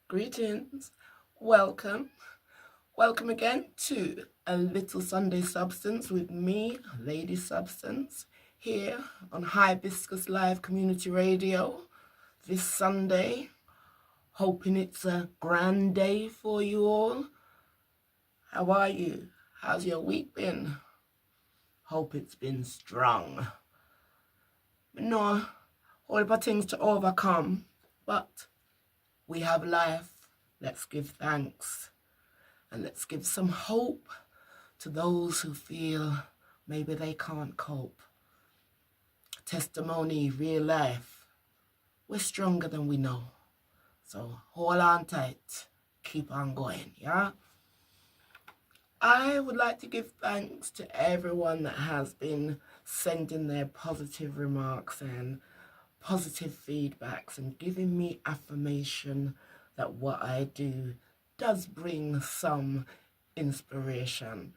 Greetings. Welcome. Welcome again to A Little Sunday Substance with me, Lady Substance, here on Hibiscus Live Community Radio this Sunday. Hoping it's a grand day for you all. How are you? How's your week been? Hope it's been strong. No, all the things to overcome, but we have life. Let's give thanks and let's give some hope to those who feel maybe they can't cope. Testimony, real life. We're stronger than we know. So hold on tight. Keep on going, yeah? I would like to give thanks to everyone that has been sending their positive remarks and positive feedbacks and giving me affirmation that what I do does bring some inspiration.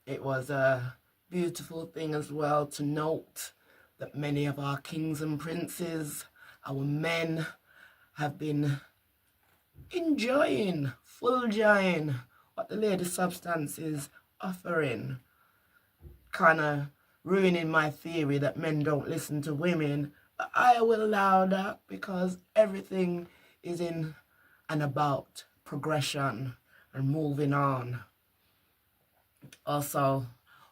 It was a beautiful thing as well to note that many of our kings and princes, our men, have been enjoying, full joying what the Lady Substance is offering. Kind of ruining my theory that men don't listen to women. But I will allow that because everything is in and about progression and moving on. Also,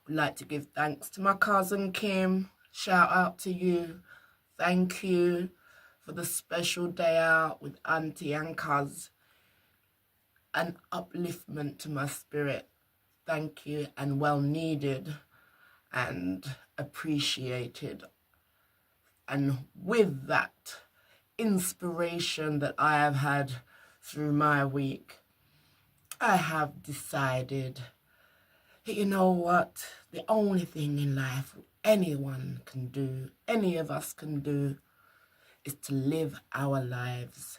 would like to give thanks to my cousin Kim. Shout out to you. Thank you for the special day out with Auntie and Cuz. An upliftment to my spirit. Thank you, and well needed and appreciated. And with that inspiration that I have had through my week, I have decided, you know what, the only thing in life anyone can do, any of us can do, is to live our lives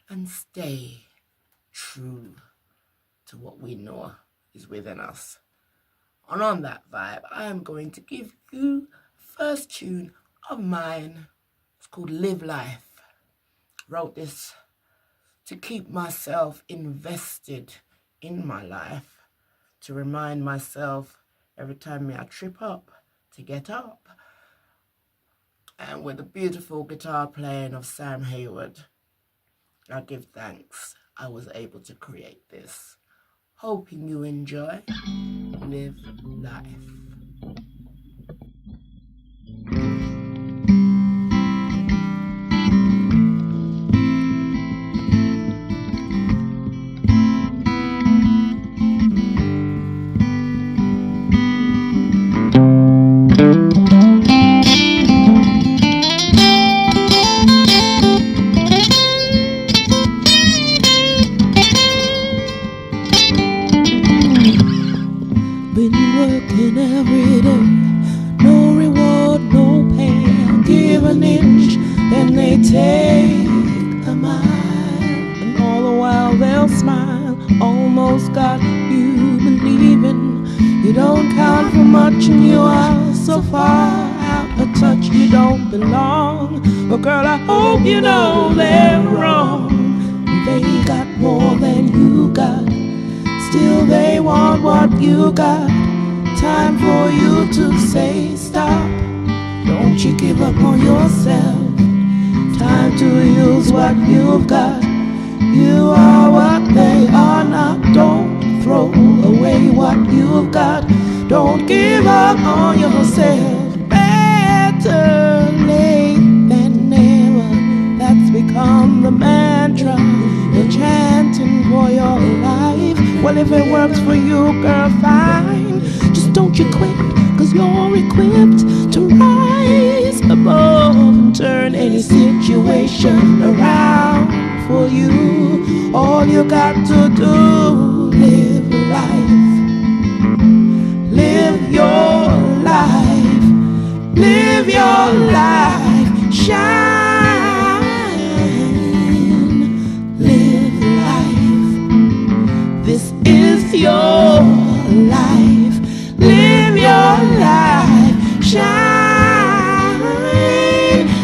and stay true to what we know is within us. And on that vibe, I am going to give you first tune of mine. It's called Live Life. Wrote this to keep myself invested in my life, to remind myself every time I trip up to get up. And with the beautiful guitar playing of Sam Hayward, I give thanks I was able to create this. Hoping you enjoy. Live life. You know they're wrong. They got more than you got. Still they want what you got. Time for you to say stop. Don't you give up on yourself. Time to use what you've got. You are what they are not. Don't throw away what you've got. Don't give up on yourself. Better late than never. That's become the mantra. You're chanting for your life. Well, if it works for you, girl, fine. Just don't you quit, cause you're equipped to rise above and turn any situation around for you. All you got to do, live life. Live your life. Live your life. Shine. This is your life. Live your life. Shine,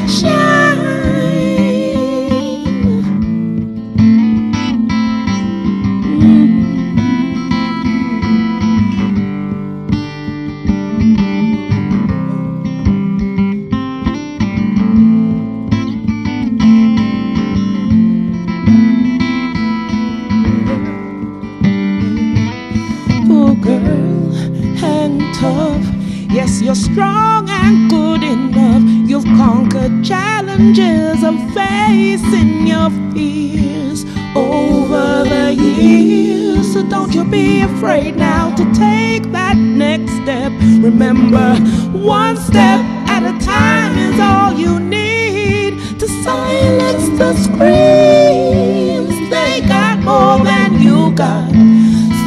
shine. You're strong and good enough. You've conquered challenges of facing your fears over the years. So don't you be afraid now to take that next step. Remember, one step at a time is all you need to silence the screams. They got more than you got.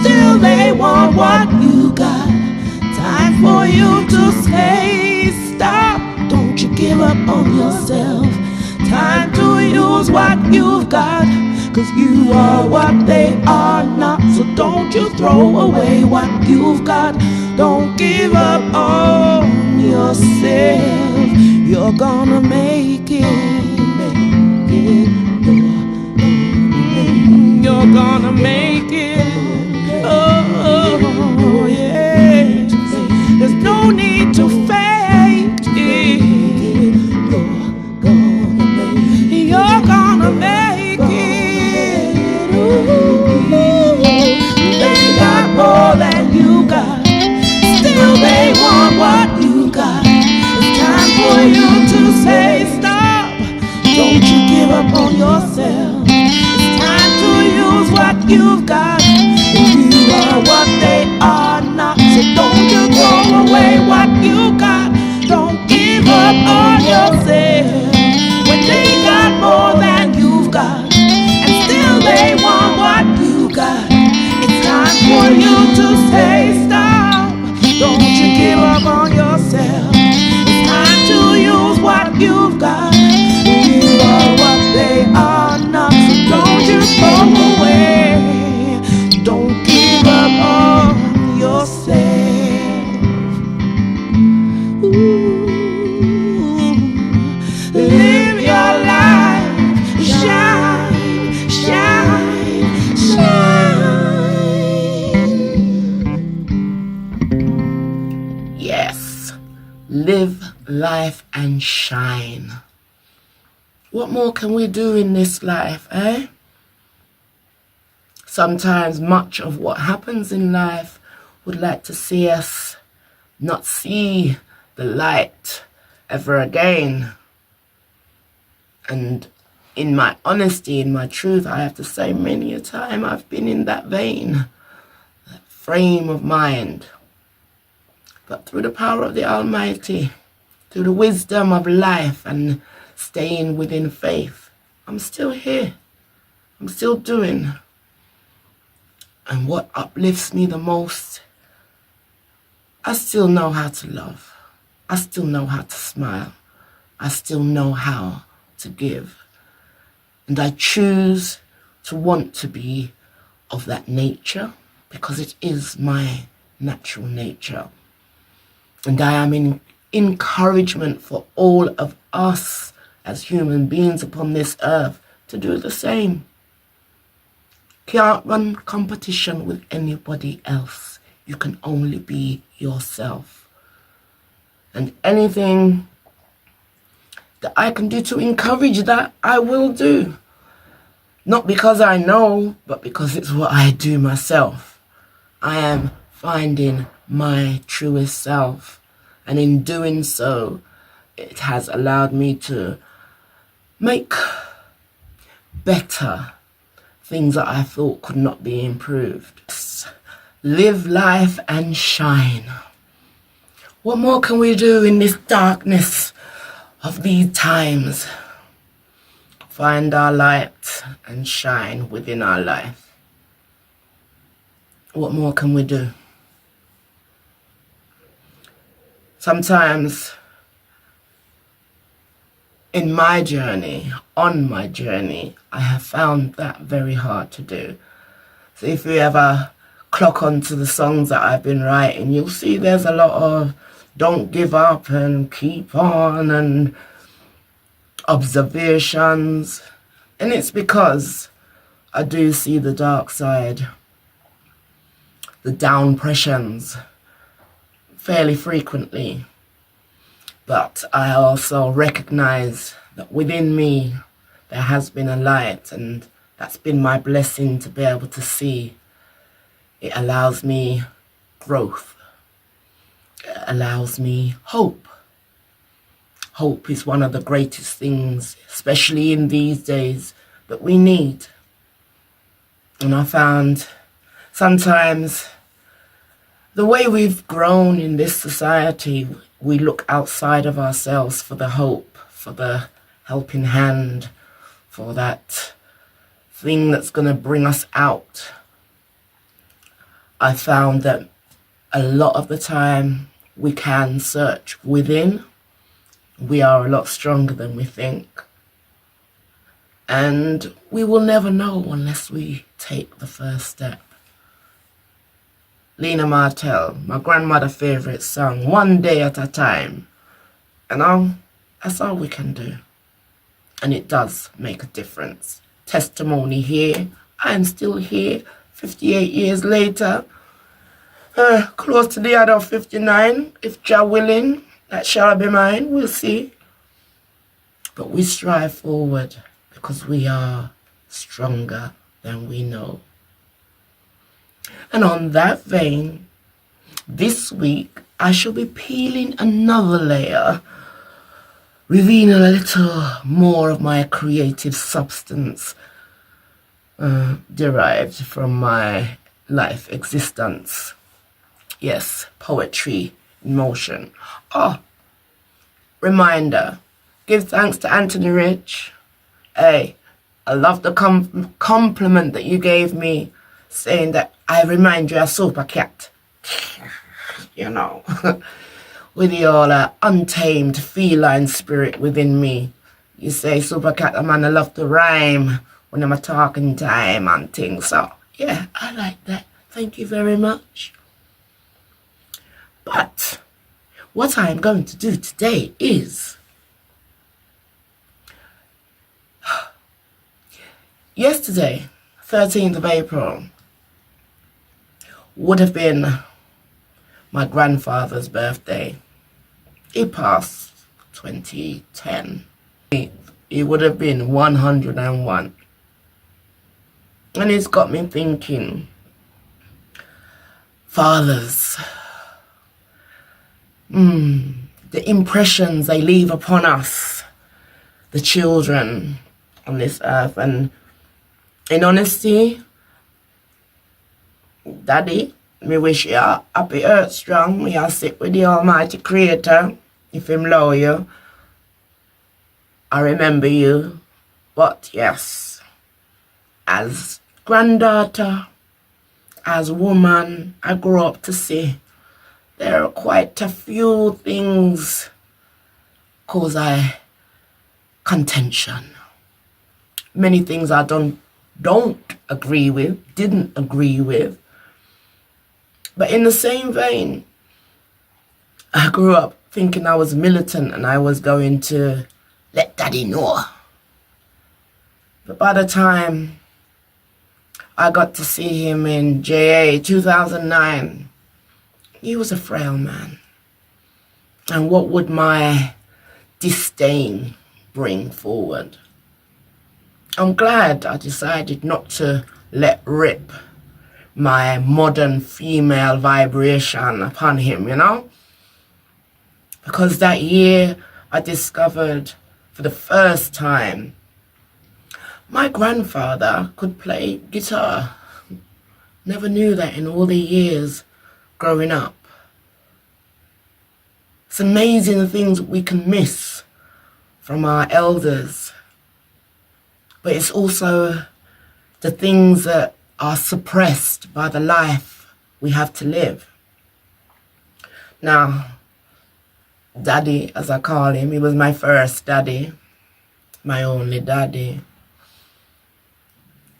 Still they want what you got. Time for you to say stop. Don't you give up on yourself. Time to use what you've got. 'Cause you are what they are not. So don't you throw away what you've got. Don't give up on yourself. You're gonna make it. You're gonna make it. Oh, yeah. There's no need to fake it. You're gonna make it. Ooh. They got more than you got. Still they want what you got. It's time for you to say stop. Don't you give up on yourself. It's time to use what you've got. You are what they are not. So don't you throw away what you got. Don't give up on yourself. When they got more than you've got, and still they want what you got. It's time for you to say stop. Don't you give up on yourself. It's time to use what you've got. You are what they are not. So don't you throw away. Don't give up on yourself. Ooh. Live your life. Shine, shine, shine. Yes, live life and shine. What more can we do in this life, eh? Sometimes much of what happens in life would like to see us not see the light ever again. And in my honesty, in my truth, I have to say many a time I've been in that vein, that frame of mind. But through the power of the Almighty, through the wisdom of life and staying within faith, I'm still here. I'm still doing. And what uplifts me the most, I still know how to love. I still know how to smile. I still know how to give. And I choose to want to be of that nature because it is my natural nature. And I am in encouragement for all of us as human beings upon this earth to do the same. Can't run competition with anybody else. You can only be yourself. And anything that I can do to encourage that, I will do. Not because I know, but because it's what I do myself. I am finding my truest self. And in doing so, it has allowed me to make better things that I thought could not be improved. Live life and shine. What more can we do in this darkness of these times? Find our light and shine within our life. What more can we do? Sometimes in my journey, on my journey, I have found that very hard to do. So if you ever clock onto the songs that I've been writing, you'll see there's a lot of don't give up and keep on and observations. And it's because I do see the dark side, the downpressions fairly frequently. But I also recognize that within me there has been a light, and that's been my blessing to be able to see. It allows me growth. allows me hope. Hope is one of the greatest things, especially in these days, that we need. And I found sometimes the way we've grown in this society, we look outside of ourselves for the hope, for the helping hand, for that thing that's going to bring us out. I found that a lot of the time we can search within. We are a lot stronger than we think. And we will never know unless we take the first step. Lena Martell, my grandmother's favourite song, One Day at a Time. And that's all we can do. And it does make a difference. Testimony here. I'm still here 58 years later. Close to the other 59. If Jah willing, that shall be mine. We'll see. But we strive forward because we are stronger than we know. And on that vein, this week I shall be peeling another layer, revealing a little more of my creative substance derived from my life existence. Yes, poetry in motion. Reminder, give thanks to Anthony Rich. Hey, I love the compliment that you gave me, saying that I remind you of Super Cat. You know, with your untamed feline spirit within me. You say, Super Cat, a man I love to rhyme when I'm a talking time and things. So, yeah, I like that. Thank you very much. But what I'm going to do today is, yesterday, 13th of April, would have been my grandfather's birthday. He passed 2010. He would have been 101. And it's got me thinking, fathers, the impressions they leave upon us, the children on this earth. And in honesty, Daddy, me wish you a happy earth strong. Me I sit with the Almighty Creator, if him love you. I remember you. But yes, as granddaughter, as woman, I grew up to see there are quite a few things cause I contention. Many things I don't agree with, didn't agree with. But in the same vein, I grew up thinking I was militant and I was going to let Daddy know. But by the time I got to see him in JA 2009, he was a frail man. And what would my disdain bring forward? I'm glad I decided not to let rip my modern female vibration upon him, you know? Because that year I discovered for the first time my grandfather could play guitar. Never knew that in all the years growing up. It's amazing the things we can miss from our elders. But it's also the things that are suppressed by the life we have to live. Now, Daddy, as I call him, he was my first daddy, my only daddy.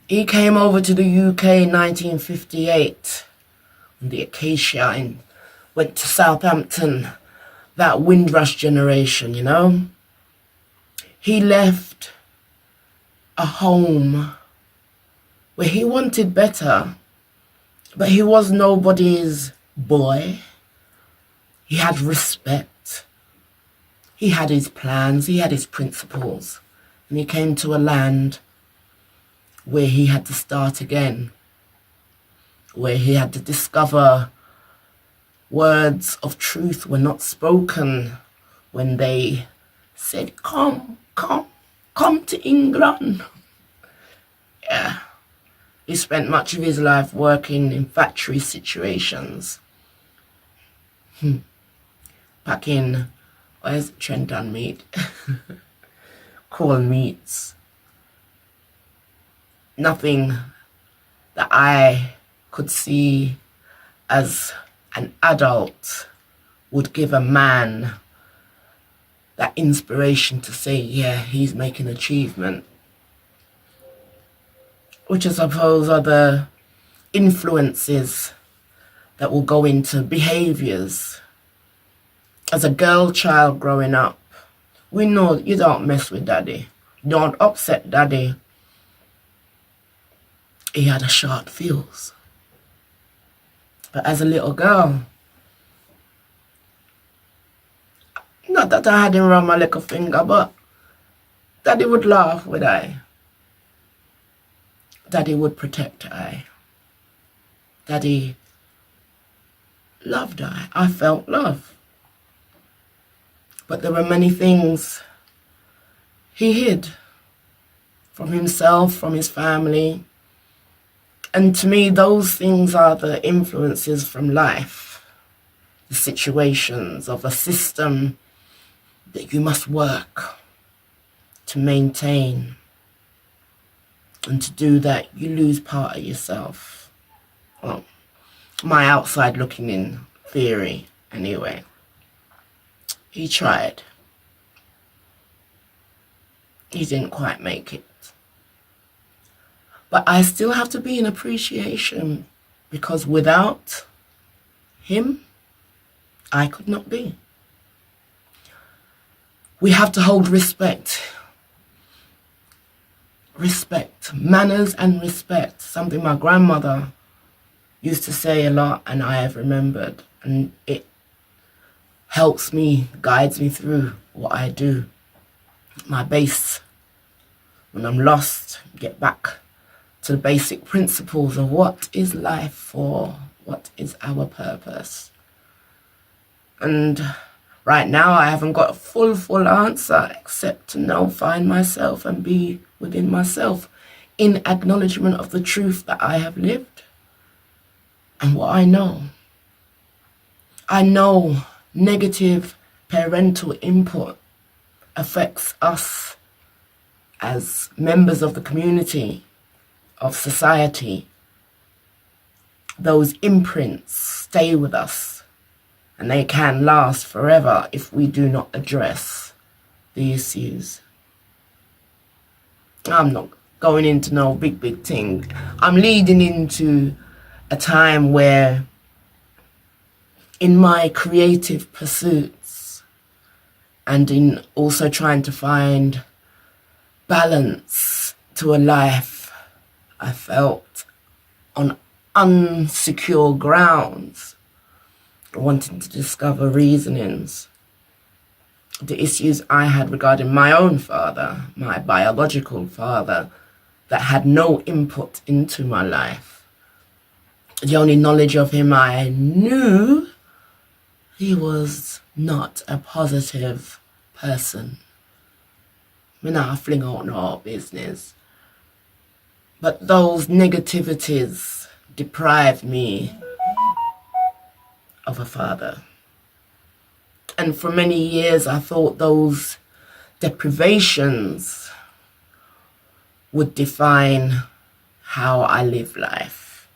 He came over to the UK in 1958 on the Acacia and went to Southampton, that Windrush generation, you know. He left a home where he wanted better, but he was nobody's boy. He had respect. He had his plans. He had his principles. And he came to a land where he had to start again, where he had to discover words of truth were not spoken when they said, come to England. Yeah. He spent much of his life working in factory situations. Packing, where's Trenton meat? Corn meats. Nothing that I could see as an adult would give a man that inspiration to say, yeah, he's making achievement. Which I suppose are the influences that will go into behaviors. As a girl child growing up, we know you don't mess with daddy. Don't upset daddy. He had a short fuse. But as a little girl, not that I had him around my little finger, but daddy would laugh with I. Daddy would protect I. Daddy loved I. I felt love. But there were many things he hid from himself, from his family. And to me, those things are the influences from life, the situations of a system that you must work to maintain. And to do that, you lose part of yourself. Well, my outside looking in theory, anyway. He tried. He didn't quite make it. But I still have to be in appreciation, because without him, I could not be. We have to hold respect. Respect, manners and respect, something my grandmother used to say a lot and I have remembered, and it helps me, guides me through what I do. My base, when I'm lost, get back to the basic principles of what is life for, what is our purpose. And right now I haven't got a full answer except to now find myself and be within myself in acknowledgement of the truth that I have lived and what I know. I know negative parental input affects us as members of the community, of society. Those imprints stay with us and they can last forever if we do not address the issues. I'm not going into no big thing. I'm leading into a time where in my creative pursuits and in also trying to find balance to a life, I felt on unsecure grounds, wanting to discover reasonings. The issues I had regarding my own father, my biological father, that had no input into my life. The only knowledge of him I knew, he was not a positive person. I mean, I fling out no business. But those negativities deprived me of a father. And for many years, I thought those deprivations would define how I live life.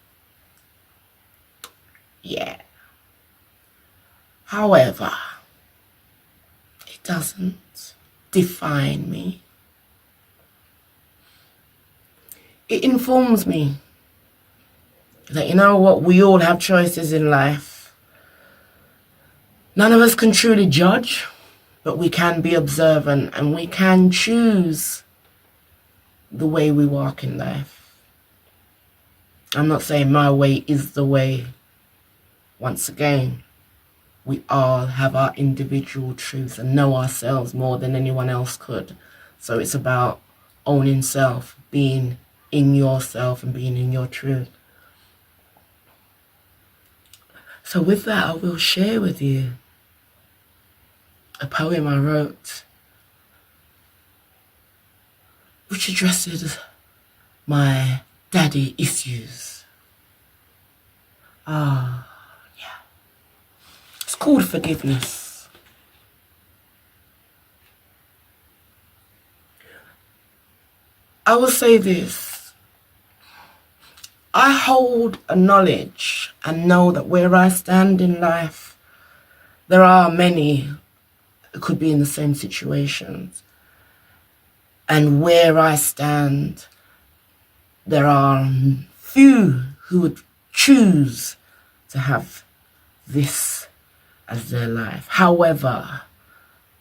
Yeah. However, it doesn't define me. It informs me that, you know what, we all have choices in life. None of us can truly judge, but we can be observant and we can choose the way we walk in life. I'm not saying my way is the way. Once again, we all have our individual truths and know ourselves more than anyone else could. So it's about owning self, being in yourself and being in your truth. So with that, I will share with you a poem I wrote which addresses my daddy issues. Yeah. It's called Forgiveness. I will say this. I hold a knowledge and know that where I stand in life, there are many who could be in the same situations. And where I stand, there are few who would choose to have this as their life. However,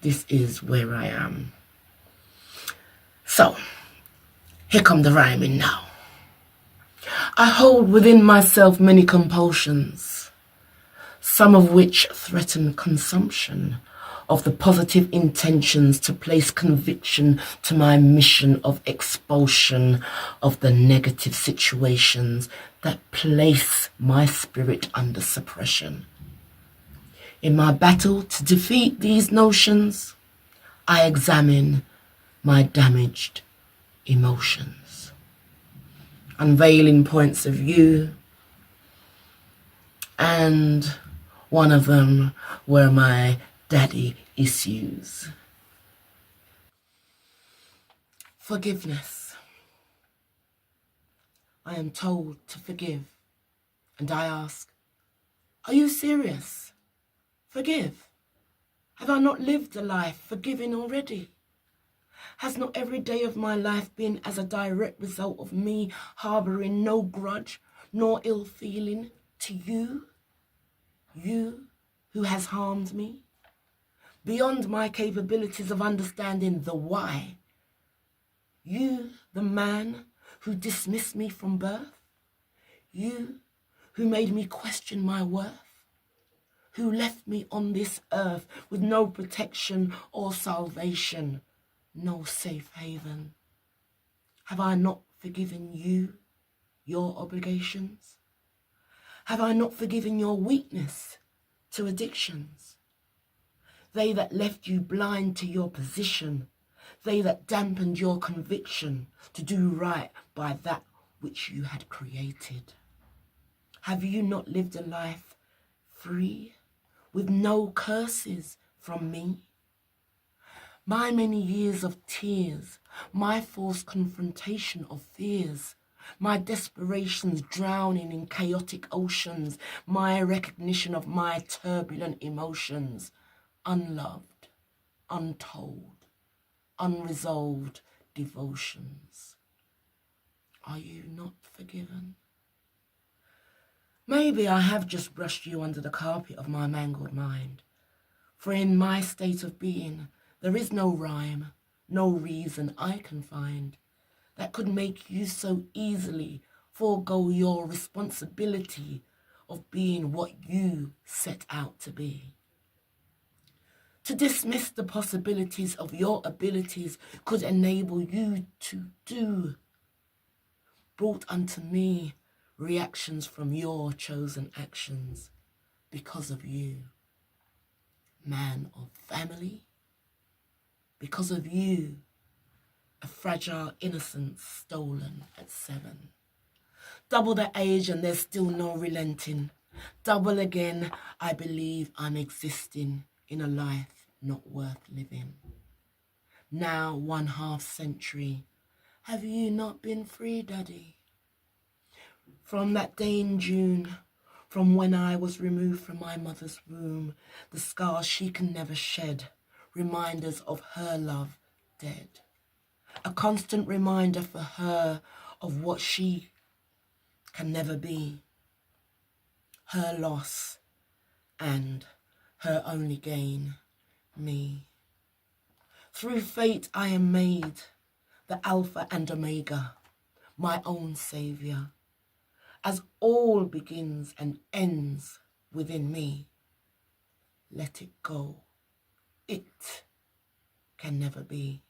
this is where I am. So, here come the rhyming now. I hold within myself many compulsions, some of which threaten consumption of the positive intentions to place conviction to my mission of expulsion of the negative situations that place my spirit under suppression. In my battle to defeat these notions, I examine my damaged emotions, unveiling points of view, and one of them were my daddy issues. Forgiveness. I am told to forgive, and I ask, are you serious? Forgive? Have I not lived a life forgiving already? Has not every day of my life been as a direct result of me harbouring no grudge nor ill feeling to you? You who has harmed me? Beyond my capabilities of understanding the why. You, the man who dismissed me from birth. You who made me question my worth. Who left me on this earth with no protection or salvation, no safe haven. Have I not forgiven you your obligations? Have I not forgiven your weakness to addictions? They that left you blind to your position, they that dampened your conviction to do right by that which you had created. Have you not lived a life free, with no curses from me? My many years of tears, my forced confrontation of fears, my desperations drowning in chaotic oceans, my recognition of my turbulent emotions, unloved, untold, unresolved devotions. Are you not forgiven? Maybe I have just brushed you under the carpet of my mangled mind, for in my state of being, there is no rhyme, no reason I can find that could make you so easily forego your responsibility of being what you set out to be. To dismiss the possibilities of your abilities could enable you to do, brought unto me reactions from your chosen actions because of you, man of family, because of you, a fragile innocence stolen at 7. Double the age and there's still no relenting. Double again, I believe I'm existing in a life not worth living. Now 1/2 century, have you not been free, Daddy? From that day in June, from when I was removed from my mother's womb, the scars she can never shed, reminders of her love dead. A constant reminder for her of what she can never be. Her loss and her only gain, me. Through fate I am made, the Alpha and Omega, my own saviour. As all begins and ends within me, let it go. It can never be.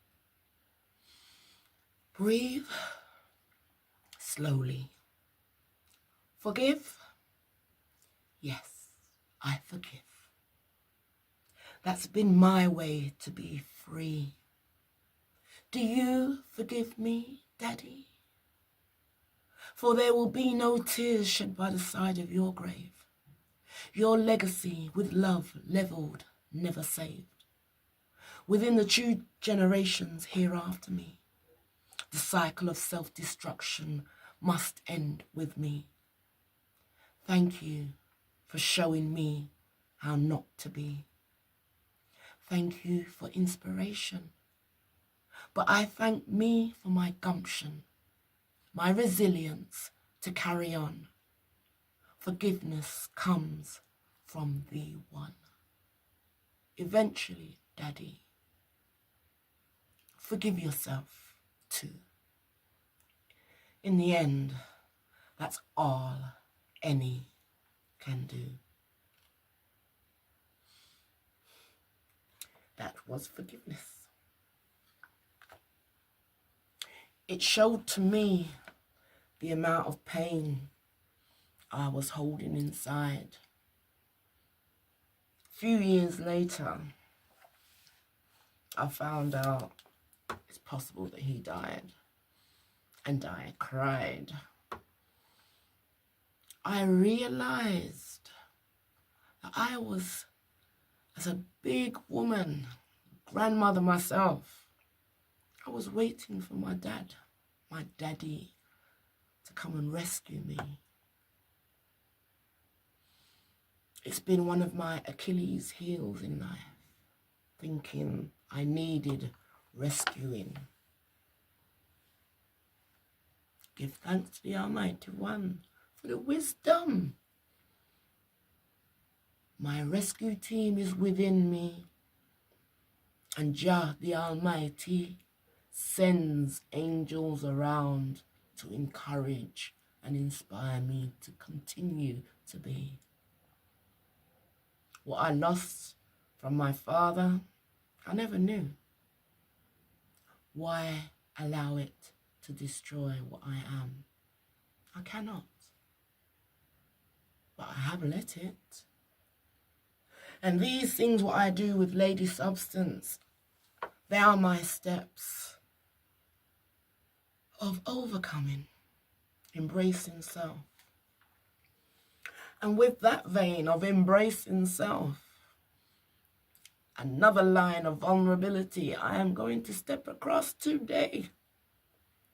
Breathe slowly. Forgive? Yes. I forgive. That's been my way to be free. Do you forgive me, Daddy? For there will be no tears shed by the side of your grave. Your legacy with love levelled, never saved. Within the true generations hereafter me, the cycle of self-destruction must end with me. Thank you for showing me how not to be. Thank you for inspiration. But I thank me for my gumption, my resilience to carry on. Forgiveness comes from the one. Eventually, Daddy, forgive yourself too. In the end, that's all any can do. That was forgiveness. It showed to me the amount of pain I was holding inside. A few years later, I found out it's possible that he died, and I cried. I realized that I was, as a big woman, grandmother myself, I was waiting for my dad, my daddy, to come and rescue me. It's been one of my Achilles' heels in life, thinking I needed rescuing. Give thanks to the Almighty One for the wisdom. My rescue team is within me, and Jah the Almighty sends angels around to encourage and inspire me to continue to be. What I lost from my father, I never knew. Why allow it to destroy what I am? I cannot. But I have let it. And these things, what I do with Lady Substance, they are my steps of overcoming, embracing self. And with that vein of embracing self, another line of vulnerability I am going to step across today.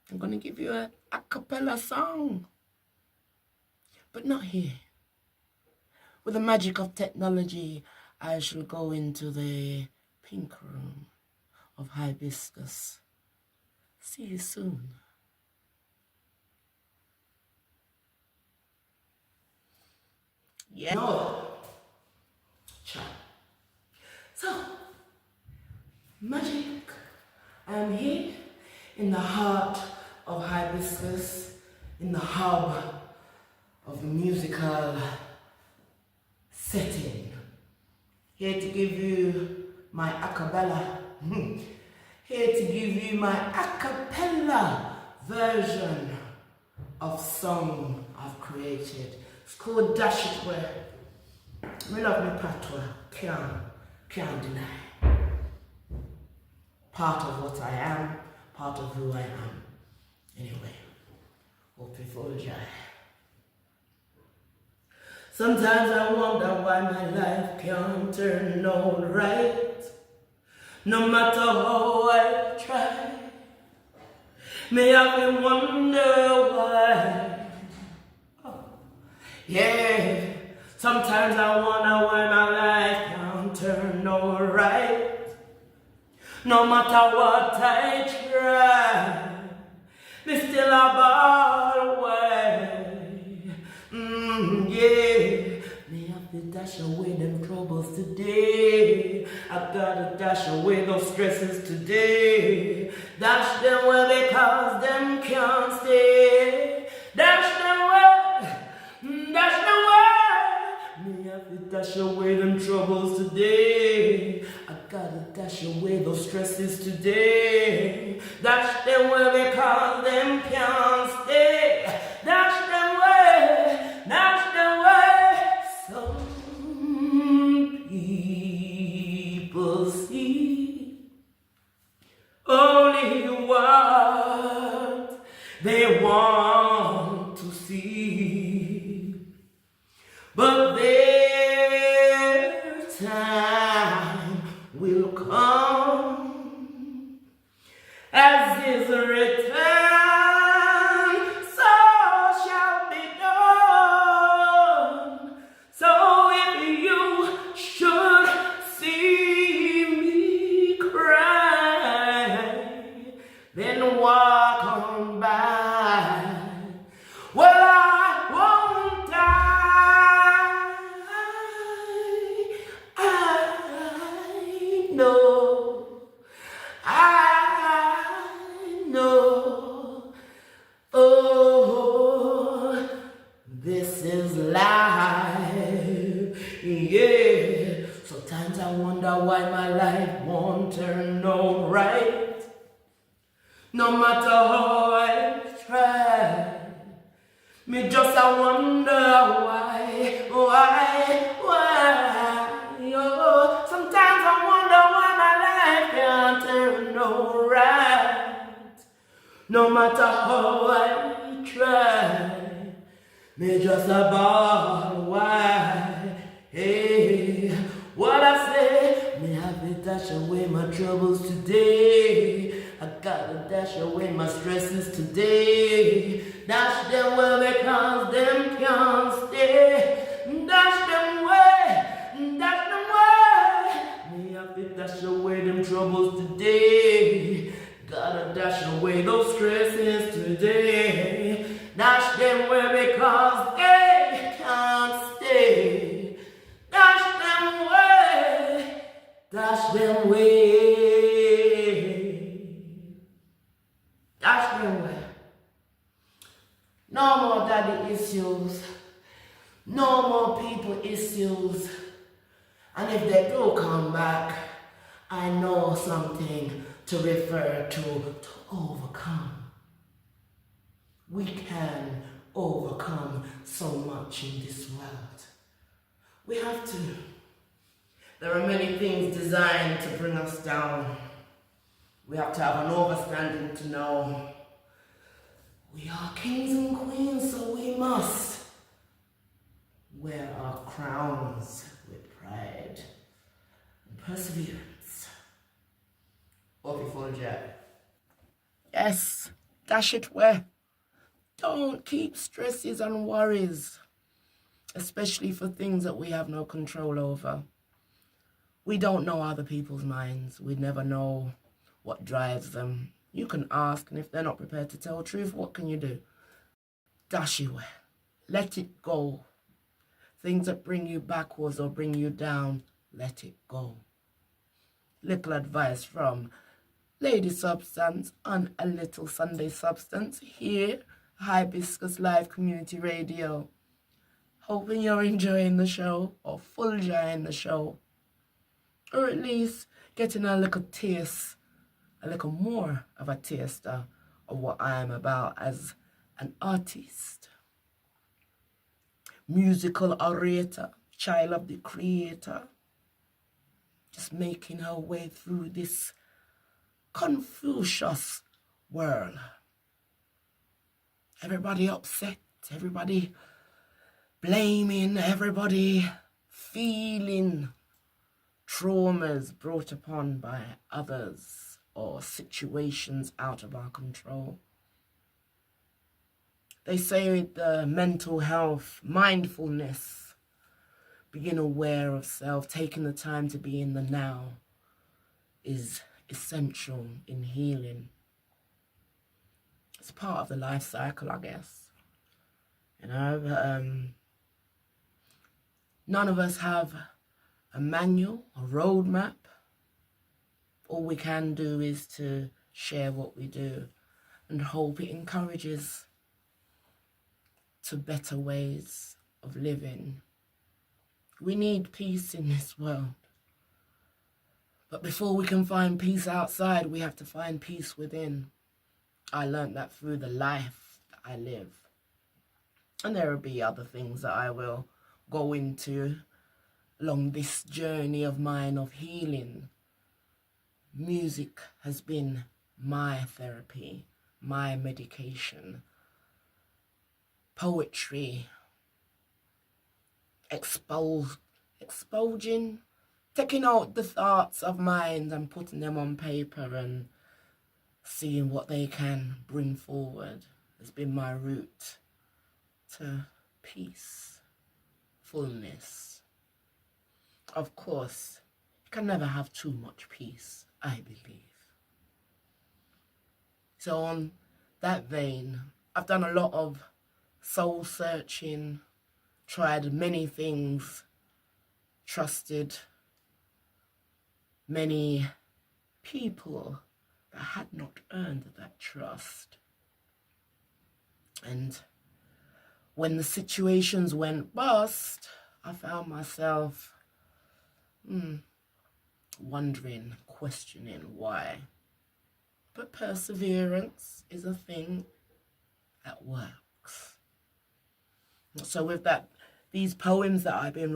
I'm going to give you a cappella song, but not here. With the magic of technology, I shall go into the pink room of Hibiscus. See you soon. Yeah. No. So, magic. I am here in the heart of Hibiscus, in the hub of the musical setting. Here to give you my a cappella. Here to give you my a cappella version of song I've created. It's called Dash It Where. Me love me patois, can't deny. Part of what I am, part of who I am. Anyway, hope you full joy. Sometimes I wonder why my life can't turn out right. No matter how I try, may I wonder why. Oh. Yeah, sometimes I wonder why my life can't turn out right. No matter what I try, me still a ball away. Yeah, me have to dash away them troubles today. I gotta dash away those stresses today. Dash them away because them can't stay. Dash them away, dash them away. Me have to dash away them troubles today. I gotta dash away those stresses today. Dash them away because them can't stay. Dash them away, dash them away. want to see. But their time will come as is written, so shall be done. So if you should see me cry, then walk on by. Well, I won't die. I know. I know. Oh, this is life. Yeah. Sometimes I wonder why my life won't turn out right. No matter how I try, me just I wonder why. Oh, sometimes I wonder why my life can't turn out right. No matter how I try, me just a ball why. Hey, what I say, me have to dash away my troubles today. I gotta dash away my stresses today. Dash them away because them can't stay. Dash them away, dash them away. Me have to dash away them troubles today. Gotta dash away those stresses today. Dash them away because they can't stay. Dash them away, dash them away. Dash them away. No more daddy issues. No more people issues. And if they do come back, I know something to refer to overcome. We can overcome so much in this world. We have to. There are many things designed to bring us down. We have to have an understanding to know we are kings and queens, so we must wear our crowns with pride and perseverance. Or before Jack. Yes, dash it where. Don't keep stresses and worries, especially for things that we have no control over. We don't know other people's minds. We never know what drives them. You can ask, and if they're not prepared to tell the truth, what can you do? Dash it away. Let it go. Things that bring you backwards or bring you down, let it go. Little advice from Lady Substance on A Little Sunday Substance here, Hibiscus Live Community Radio. Hoping you're enjoying the show, or full enjoying the show, or at least getting a little taste, a little more of a taster of what I am about as an artist, musical orator, child of the Creator, just making her way through this Confucius world. Everybody upset, everybody blaming, everybody feeling traumas brought upon by others or situations out of our control. They say with the mental health, mindfulness, being aware of self, taking the time to be in the now is essential in healing. It's part of the life cycle, I guess. You know, none of us have a manual, a roadmap. All we can do is to share what we do and hope it encourages to better ways of living. We need peace in this world. But before we can find peace outside, we have to find peace within. I learned that through the life that I live. And there will be other things that I will go into along this journey of mine of healing. Music has been my therapy, my medication, poetry, expulging, taking out the thoughts of mine and putting them on paper and seeing what they can bring forward has been my route to peace, fullness. Of course, you can never have too much peace, I believe. So on that vein, I've done a lot of soul searching, tried many things, trusted many people that had not earned that trust. And when the situations went bust, I found myself wondering, questioning why. But perseverance is a thing that works. So with that, these poems that I've been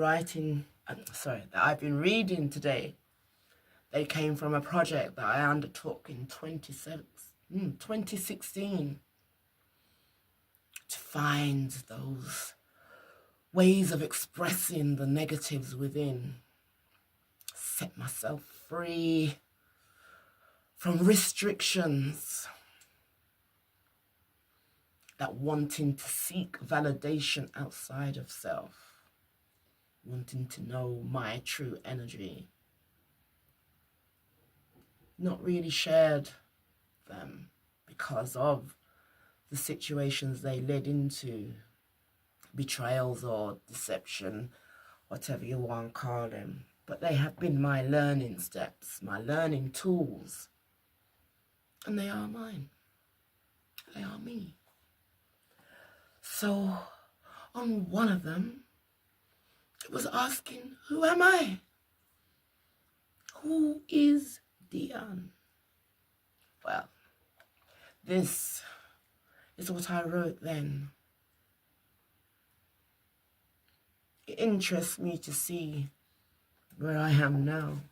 reading today, they came from a project that I undertook in 2016 to find those ways of expressing the negatives within, set myself free from restrictions, that wanting to seek validation outside of self, wanting to know my true energy. Not really shared them because of the situations they led into, betrayals or deception, whatever you want to call them. But they have been my learning steps, my learning tools. And they are mine. They are me. So on one of them, it was asking, who am I? Who is Dion? Well, this is what I wrote then. It interests me to see where I am now.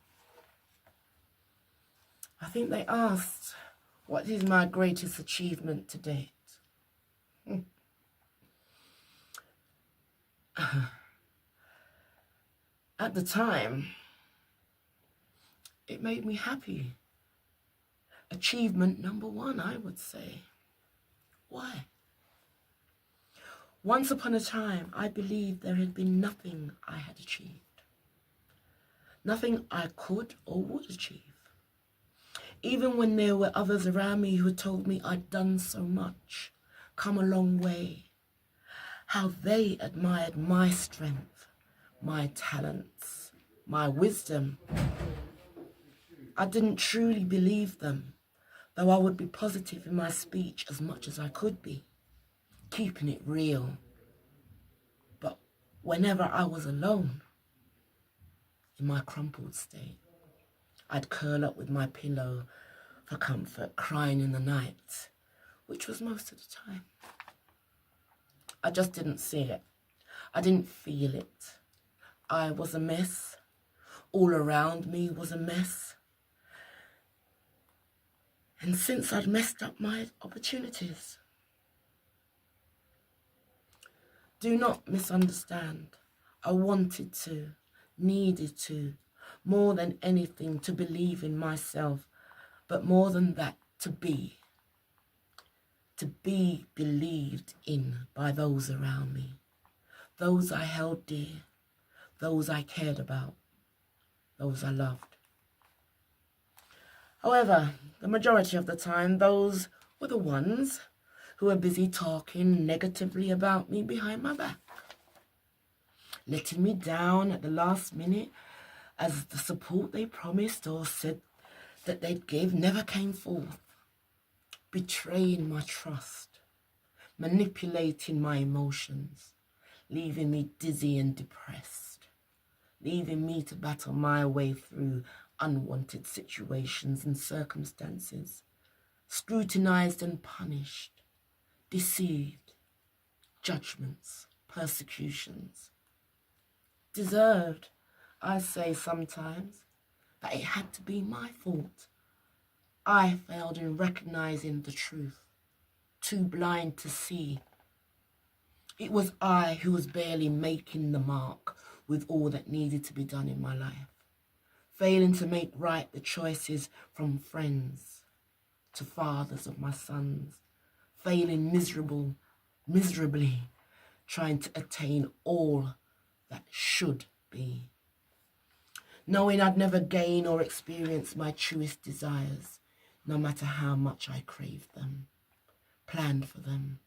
I think they asked, what is my greatest achievement to date? At the time, it made me happy. Achievement number one, I would say. Why? Once upon a time, I believed there had been nothing I had achieved. Nothing I could or would achieve. Even when there were others around me who had told me I'd done so much, come a long way, how they admired my strength, my talents, my wisdom. I didn't truly believe them, though I would be positive in my speech as much as I could be, keeping it real. But whenever I was alone, in my crumpled state, I'd curl up with my pillow for comfort, crying in the night, which was most of the time. I just didn't see it. I didn't feel it. I was a mess. All around me was a mess. And since I'd messed up my opportunities, do not misunderstand. I wanted to, needed to, more than anything, to believe in myself, but more than that, to be believed in by those around me, those I held dear, those I cared about, those I loved. However, the majority of the time, those were the ones who were busy talking negatively about me behind my back, letting me down at the last minute as the support they promised or said that they'd give never came forth, betraying my trust, manipulating my emotions, leaving me dizzy and depressed, leaving me to battle my way through unwanted situations and circumstances, scrutinized and punished, deceived, judgments, persecutions. Deserved, I say sometimes, that it had to be my fault. I failed in recognizing the truth, too blind to see. It was I who was barely making the mark with all that needed to be done in my life, failing to make right the choices from friends to fathers of my sons, failing miserably, trying to attain all that should be. Knowing I'd never gain or experience my truest desires, no matter how much I craved them, planned for them,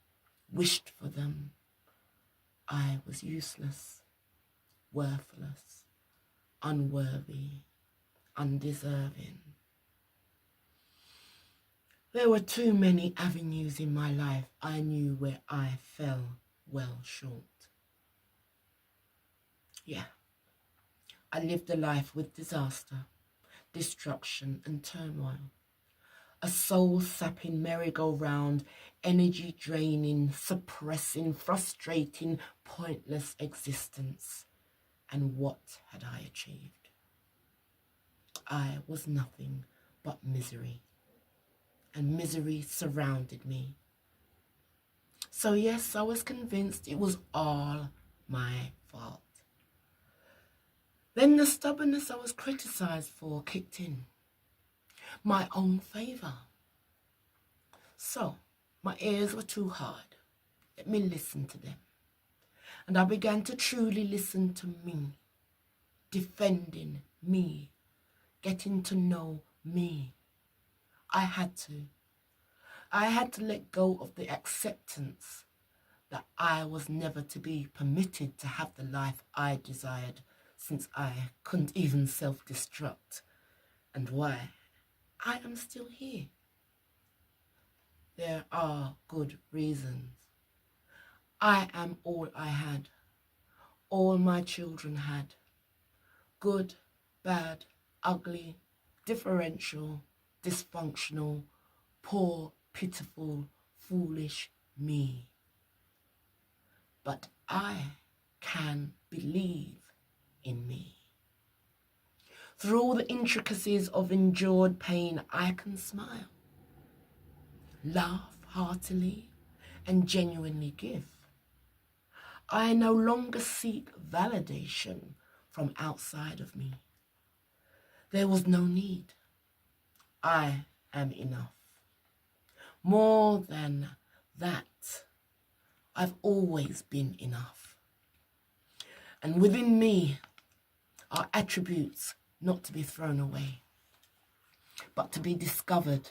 wished for them, I was useless, worthless, unworthy, undeserving. There were too many avenues in my life I knew where I fell well short. Yeah, I lived a life with disaster, destruction and turmoil. A soul-sapping merry-go-round, energy-draining, suppressing, frustrating, pointless existence. And what had I achieved? I was nothing but misery, and misery surrounded me. So yes, I was convinced it was all my fault. Then the stubbornness I was criticised for kicked in. My own favour. So my ears were too hard. Let me listen to them. And I began to truly listen to me, defending me, getting to know me. I had to let go of the acceptance that I was never to be permitted to have the life I desired, since I couldn't even self-destruct, and why I am still here. There are good reasons. I am all I had, all my children had. Good, bad, ugly, differential, dysfunctional, poor, pitiful, foolish me. But I can believe in me. Through all the intricacies of endured pain, I can smile, laugh heartily, and genuinely give. I no longer seek validation from outside of me. There was no need. I am enough. More than that, I've always been enough. And within me are attributes not to be thrown away, but to be discovered,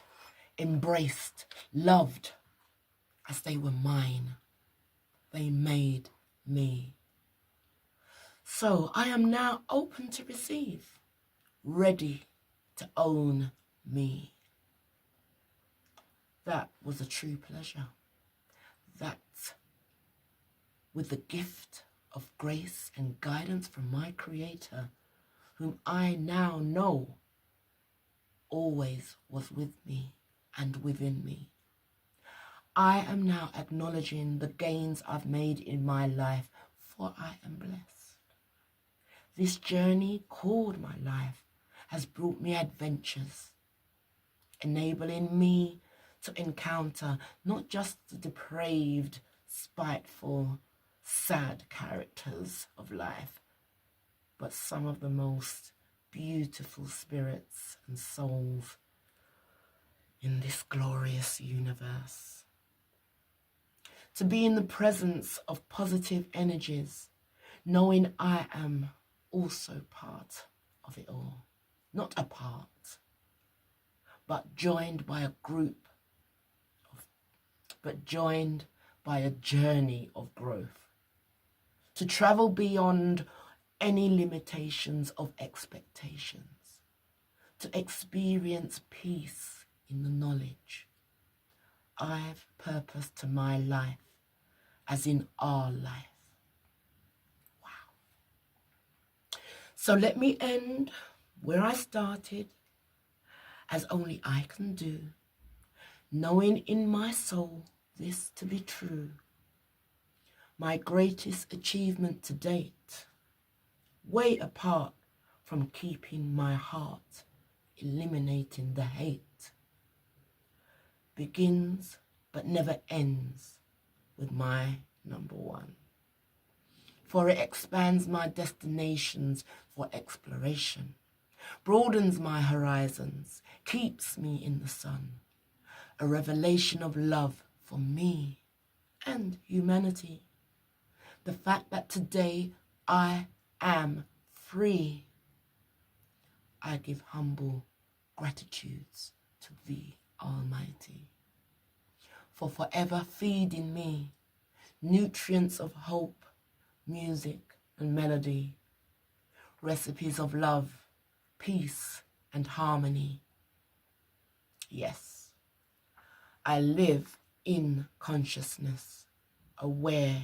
embraced, loved as they were mine. They made me. So I am now open to receive, ready to own me. That was a true pleasure. That, with the gift of grace and guidance from my Creator, whom I now know always was with me and within me. I am now acknowledging the gains I've made in my life, for I am blessed. This journey called my life has brought me adventures, enabling me to encounter not just the depraved, spiteful, sad characters of life, but some of the most beautiful spirits and souls in this glorious universe. To be in the presence of positive energies, knowing I am also part of it all. Not a part, but joined by a group, but joined by a journey of growth. To travel beyond any limitations of expectations. To experience peace in the knowledge. I've purpose to my life, as in our life. Wow. So let me end where I started, as only I can do, knowing in my soul this to be true. My greatest achievement to date, way apart from keeping my heart, eliminating the hate, begins but never ends with my number one. For it expands my destinations for exploration, broadens my horizons, keeps me in the sun. A revelation of love for me and humanity. The fact that today I am free. I give humble gratitudes to Thee, Almighty, for forever feeding me nutrients of hope, music and melody, recipes of love, peace and harmony. Yes, I live in consciousness, aware.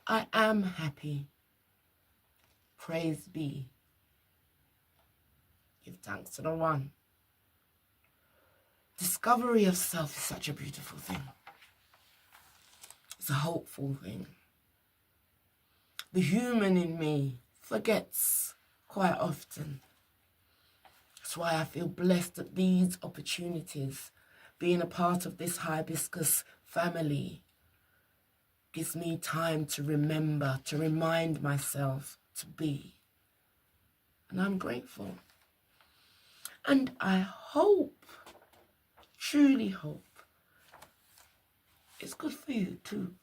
I am happy. Praise be. Give thanks to the One. Discovery of self is such a beautiful thing. It's a hopeful thing. The human in me forgets quite often. That's why I feel blessed at these opportunities. Being a part of this Hibiscus family gives me time to remember, to remind myself to be. And I'm grateful. And I hope, truly hope, it's good for you too.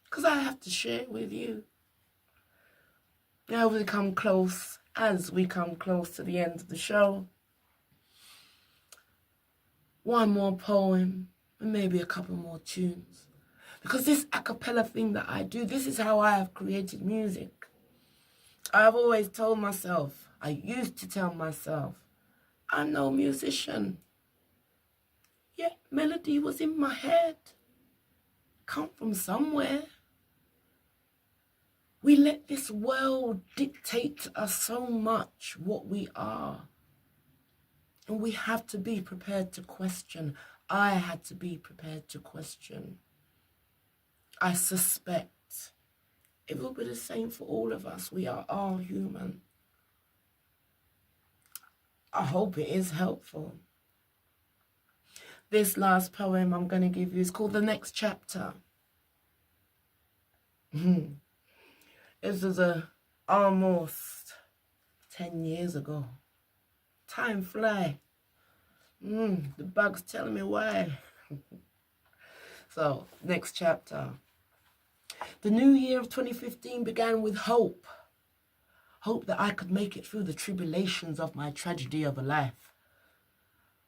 Because I have to share it with you. Now as we come close to the end of the show, one more poem and maybe a couple more tunes. Because this a cappella thing that I do, this is how I have created music. I've always told myself, I used to tell myself, I'm no musician. Yet melody was in my head. Come from somewhere. We let this world dictate to us so much what we are. And we have to be prepared to question. I had to be prepared to question. I suspect it will be the same for all of us. We are all human. I hope it is helpful. This last poem I'm going to give you is called The Next Chapter. This was almost 10 years ago. Time fly. The bug's telling me why. So, next chapter. The new year of 2015 began with hope. Hope that I could make it through the tribulations of my tragedy of a life.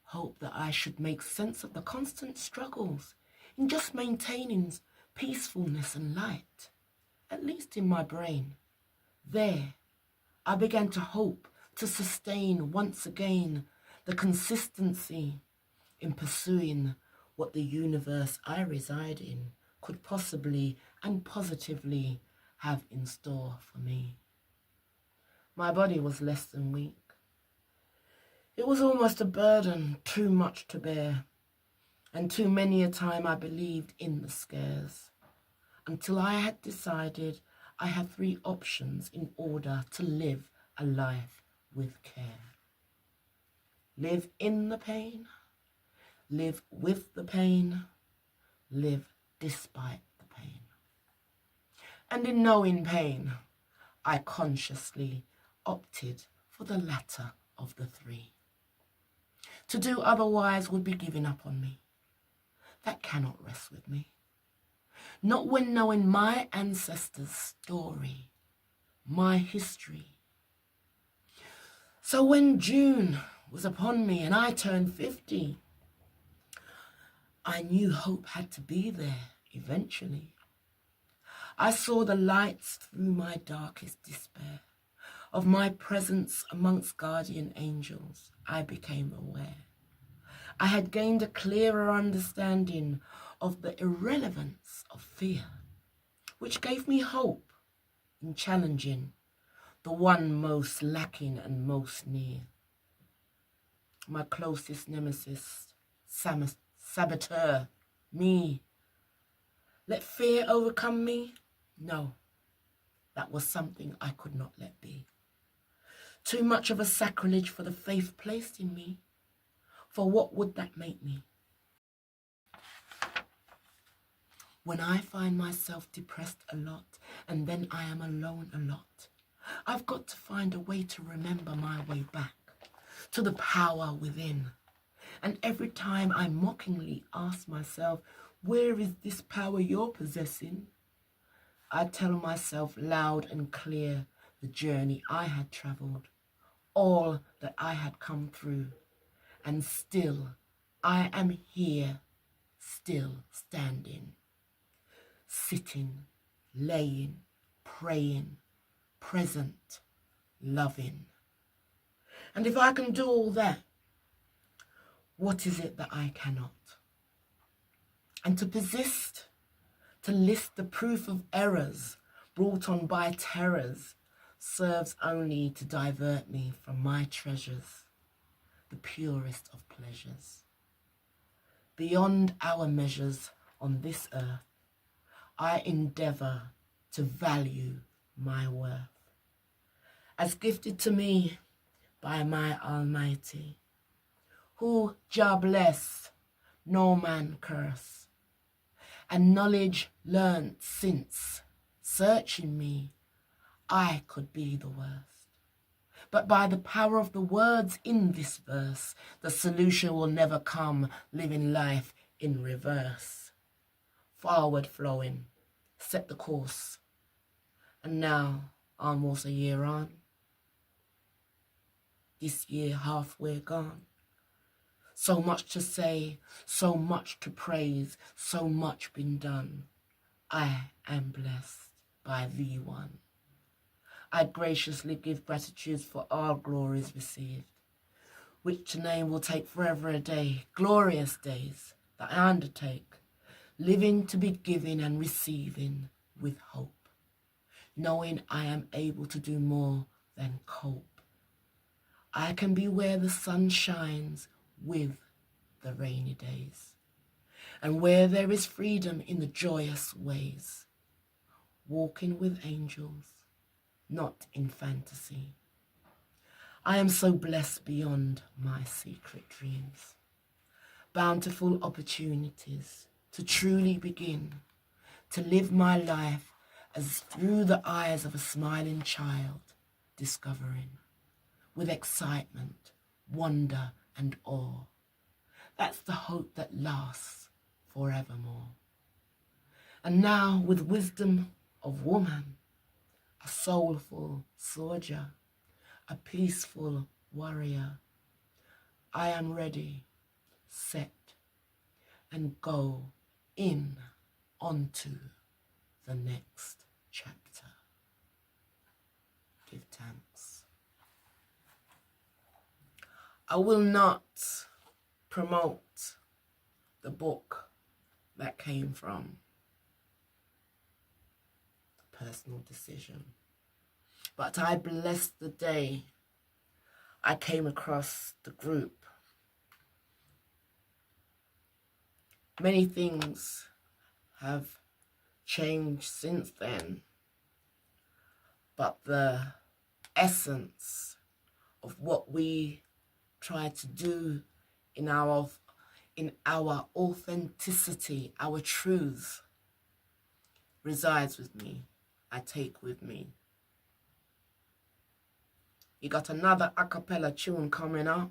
Hope that I should make sense of the constant struggles in just maintaining peacefulness and light, at least in my brain. There, I began to hope to sustain once again the consistency in pursuing what the universe I reside in could possibly and positively have in store for me. My body was less than weak. It was almost a burden, too much to bear, and too many a time I believed in the scares, until I had decided I had 3 options in order to live a life with care. Live in the pain, live with the pain, live despite the pain. And in knowing pain, I consciously opted for the latter of the 3. To do otherwise would be giving up on me. That cannot rest with me. Not when knowing my ancestors' story, my history. So when June was upon me and I turned 50, I knew hope had to be there eventually. I saw the lights through my darkest despair. Of my presence amongst guardian angels, I became aware. I had gained a clearer understanding of the irrelevance of fear, which gave me hope in challenging the one most lacking and most near. My closest nemesis, saboteur, me. Let fear overcome me? No, that was something I could not let be. Too much of a sacrilege for the faith placed in me. For what would that make me? When I find myself depressed a lot and then I am alone a lot, I've got to find a way to remember my way back to the power within. And every time I mockingly ask myself, where is this power you're possessing? I tell myself loud and clear the journey I had travelled, all that I had come through, and still I am here, still standing, sitting, laying, praying, present, loving. And if I can do all that, what is it that I cannot? And to persist, to list the proof of errors brought on by terrors, serves only to divert me from my treasures, the purest of pleasures. Beyond our measures on this earth, I endeavour to value my worth, as gifted to me by my Almighty, who Jah bless, no man curse, and knowledge learnt since, searching me, I could be the worst. But by the power of the words in this verse, the solution will never come, living life in reverse. Forward flowing, set the course. And now, almost a year on, this year halfway gone. So much to say, so much to praise, so much been done. I am blessed by thee one. I graciously give gratitude for all glories received, which to name will take forever a day, glorious days that I undertake, living to be giving and receiving with hope, knowing I am able to do more than cope. I can be where the sun shines with the rainy days, and where there is freedom in the joyous ways, walking with angels, not in fantasy. I am so blessed beyond my secret dreams. Bountiful opportunities to truly begin, to live my life as through the eyes of a smiling child, discovering, with excitement, wonder and awe. That's the hope that lasts forevermore. And now with wisdom of woman, a soulful soldier, a peaceful warrior, I am ready, set, and go in onto the next chapter. Give thanks. I will not promote the book that came from personal decision, but I blessed the day I came across the group. Many things have changed since then, but the essence of what we try to do in our authenticity, our truth, resides with me. I take with me. You got another a cappella tune coming up,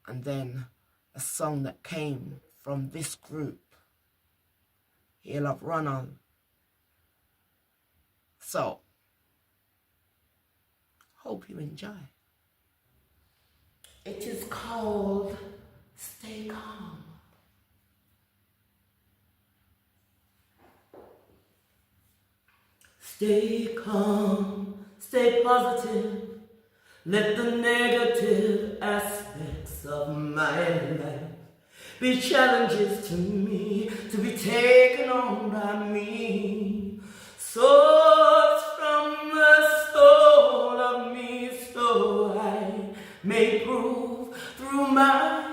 and then a song that came from this group, Hail of Ronald. So, hope you enjoy. It is called Stay Calm. Stay calm, stay positive. Let the negative aspects of my life be challenges to me, to be taken on by me. Source from the soul of me, so I may prove through my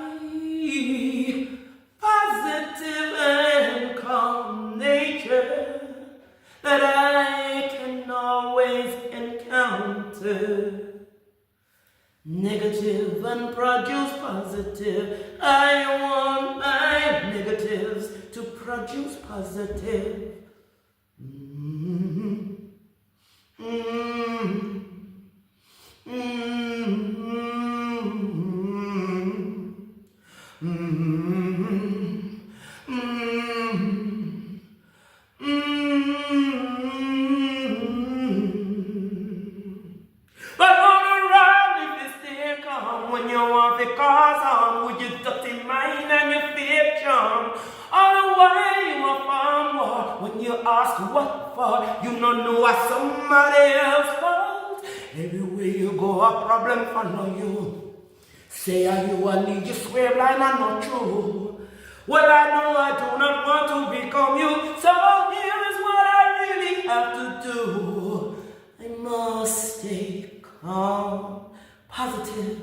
positive and calm nature that I can always encounter negative and produce positive. I want my negatives to produce positive. But on the road, if you stay calm when you want the cause on with your dirty mind and your fake charm. All the way you are farm war when you ask what for, you don't know what somebody else fault. Everywhere you go, a problem follow you. Say are you a need, you swear blind and not true. Well, I know I do not want to become you, so here is what I really have to do. I must stay calm, positive,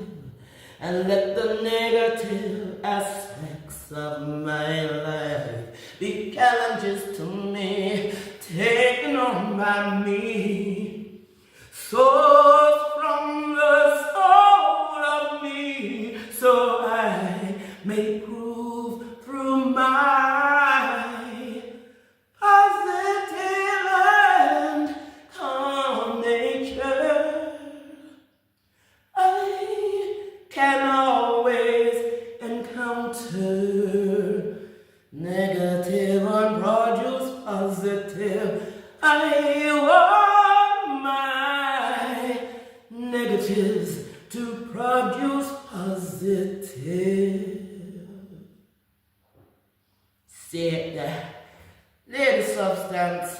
and let the negative aspects of my life be challenges to me, taken on by me. Source from the soul of me, so I may prove through my positive and calm nature, I can always encounter negative and produce positive. I want my negatives to produce positive. See it there. Lady Substance,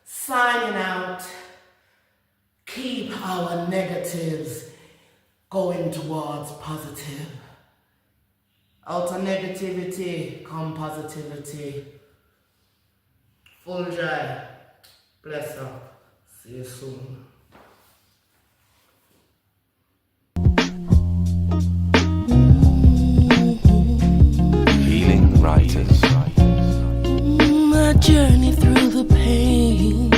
signing out. Keep our negatives going towards positive. Out of negativity, come positivity. Full joy. Bless up. See you soon. Healing Writers. My journey through the pain.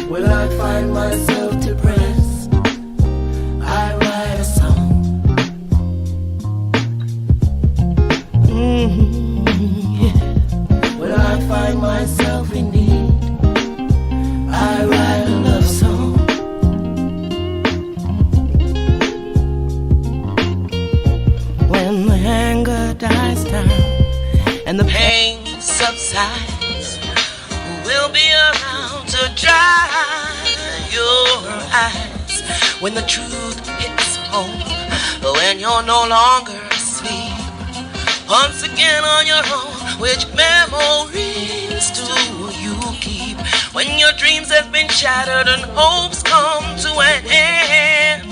Will I find myself depressed? I write a song. Yeah. Will I find myself in need? I write a love song. When the anger dies down and the pain subsides, who will be around to dry your eyes when the truth hits home, when you're no longer asleep? Once again on your own, which memories do you keep? When your dreams have been shattered and hopes come to an end,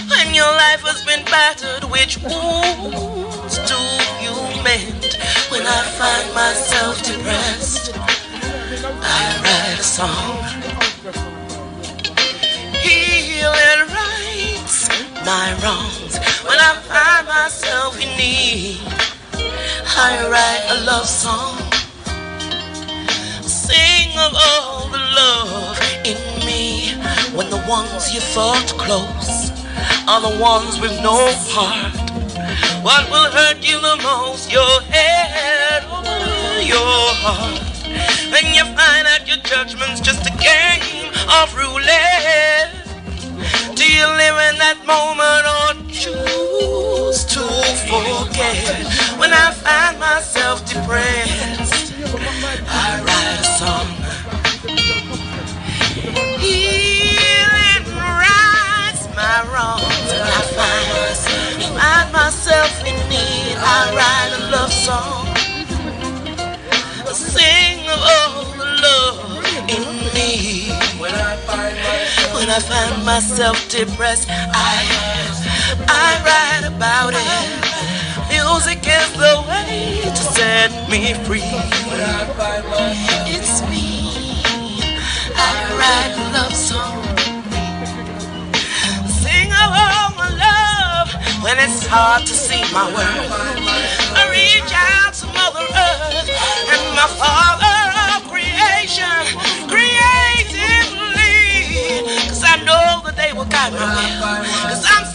when your life has been battered, which wounds do you mend? When I find myself depressed, I write a song. Heal and right my wrongs. When I find myself in need, I write a love song. Sing of all the love in me, when the ones you thought close are the ones with no heart. What will hurt you the most? Your head or your heart? When you find out your judgment's just a game of roulette, do you live in that moment or choose to forget? When I find myself depressed, I write a song. Healing rights my wrongs. When I find myself in need, I write a love song. Sing of all the love in me. When I find myself depressed, I write about it. Music is the way to set me free. It's me. I write a love song. Sing of all my love when it's hard to see my worth. I reach out to Mother Earth and my Father of creation, creatively, 'cause I know that they will guide my will, 'cause I'm